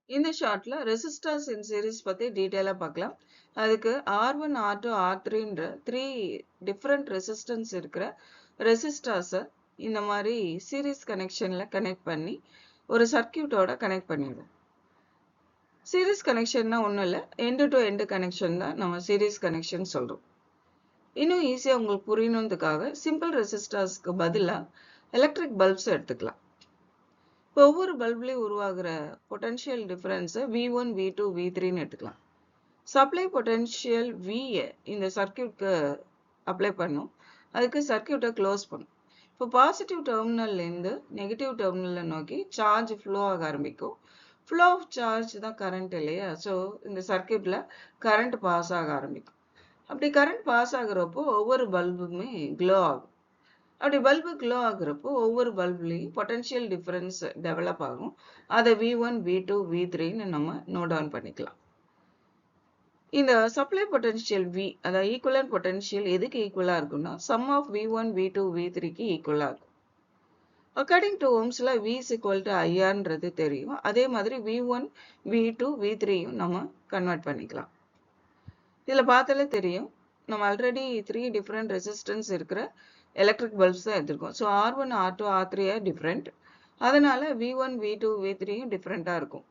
இந்த ஷார்ட்ல resistors in series பத்தி டீடைலா பார்க்கலாம். அதுக்கு R1, R2, R3ன்ற 3 டிஃபரண்ட் ரெசிஸ்டன்ஸ் இருக்கிற ரெசிஸ்டர்ஸை இந்த மாதிரி சீரிஸ் கனெக்ஷன்ல கனெக்ட் பண்ணி ஒரு சர்க்கியூட்டோட கனெக்ட் பண்ணிடுவோம். சீரிஸ் கனெக்ஷன்னா ஒன்றும் இல்லை, எண்டு டு எண்டு கனெக்ஷன் தான் நம்ம சீரிஸ் கனெக்ஷன் சொல்றோம். இன்னும் ஈஸியாக உங்களுக்கு புரியணுன்றதுக்காக சிம்பிள் ரெசிஸ்டர்ஸ்க்கு பதிலாக எலக்ட்ரிக் பல்ப்ஸ் எடுத்துக்கலாம். இப்போ ஒவ்வொரு பல்ப்லையும் உருவாகிற பொட்டன்ஷியல் டிஃபரன்ஸை V1, V2, V3ன்னு எடுத்துக்கலாம். சப்ளை பொட்டன்ஷியல் V இந்த சர்க்கியூட்க்கு அப்ளை பண்ணும். அதுக்கு சர்க்கியூட்டை க்ளோஸ் பண்ணும். இப்போ பாசிட்டிவ் டெர்மினல்லேருந்து நெகட்டிவ் டெர்மினலை நோக்கி சார்ஜ் ஃப்ளோ ஆக ஆரம்பிக்கும். ஃப்ளோ ஆஃப் சார்ஜ் தான் கரண்ட் இல்லையா? ஸோ இந்த சர்க்கியூட்டில் கரண்ட் பாஸ் ஆக ஆரம்பிக்கும். அப்படி கரண்ட் பாஸ் ஆகுறப்போ ஒவ்வொரு பல்புமே க்ளோ ஆகும். அப்படி பல்பு க்ளோ ஆகுறப்போ ஒவ்வொரு பல்ப்லையும் பொட்டன்ஷியல் டிஃபரன்ஸ் டெவலப் ஆகும். அதை V1, V2, V3ன்னு நம்ம நோட் டவுன் பண்ணிக்கலாம். இந்த சப்ளை பொட்டன்ஷியல் V, அதாவது ஈக்குவலன்ட் பொட்டன்ஷியல் எதுக்கு ஈக்குவலாக இருக்குன்னா சம் ஆஃப் V1, V2, V3க்கு ஈக்குவலாக இருக்கும். அக்கார்டிங் டு ஓம்ஸ்ல V is equal to IRன்றது தெரியும். அதே மாதிரி V1, V2, V3யும் நம்ம கன்வெர்ட் பண்ணிக்கலாம். இதில் பார்த்தாலே தெரியும், நம்ம ஆல்ரெடி 3 டிஃப்ரெண்ட் ரெசிஸ்டன்ஸ் இருக்கிற எலக்ட்ரிக் பல்ப்ஸ் தான் எடுத்திருக்கோம். So R1, R2, R3 different. அதனால V1, V2, V3யும் டிஃப்ரெண்ட்டாக இருக்கும்.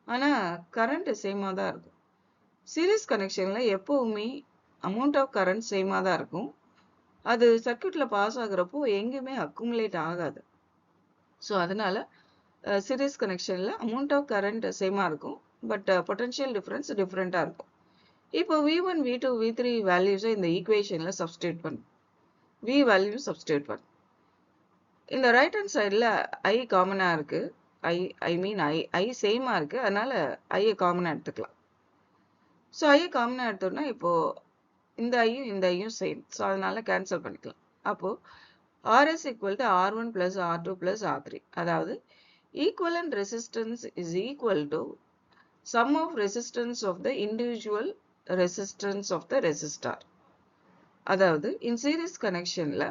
ஆனால் கரண்ட் சேமாக தான் இருக்கும். சீரிஸ் கனெக்ஷனில் எப்போவுமே அமௌண்ட் ஆஃப் கரண்ட் சேமாக தான் இருக்கும். அது சர்க்கியூட்டில் பாஸ் ஆகுறப்போ எங்கேயுமே அக்குமுலேட் ஆகாது. ஸோ அதனால சீரிஸ் கனெக்ஷனில் அமௌண்ட் ஆஃப் கரண்ட் சேமாக இருக்கும், பட் பொட்டன்ஷியல் டிஃப்ரென்ஸ் டிஃப்ரெண்ட்டாக இருக்கும். இப்போ V1, V2, V3 வேல்யூஸை இந்த ஈக்குவேஷனில் சப்ஸ்டியூட் பண்ணும். V வேல்யூ சப்ஸ்டியூட் பண்ணும். இந்த ரைட் ஹேண்ட் சைடில் I காமனாக இருக்குது. I சேமாக இருக்குது. அதனால் ஐயை காமனாக எடுத்துக்கலாம். ஸோ ஐயை காமனாக எடுத்தோம்னா இப்போது இந்த ஐயும் சேம். ஸோ அதனால் கேன்சல் பண்ணிக்கலாம். அப்போது RS equal to R1 plus R2 plus R3. அதாவது equivalent resistance is equal to sum of resistance of the individual resistance of the resistor. அதாவது இன் சீரிஸ் கனெக்ஷனில்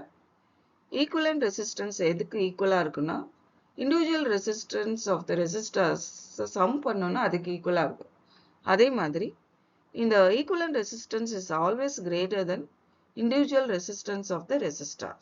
ஈக்குவலன்ட் ரெசிஸ்டன்ஸ் எதுக்கு ஈக்குவலாக இருக்குன்னா individual resistance of the resistors sum பண்ணோன்னா அதுக்கு ஈக்குவலாக இருக்கும். அதே மாதிரி இந்த equivalent resistance is always greater than individual resistance of the resistor.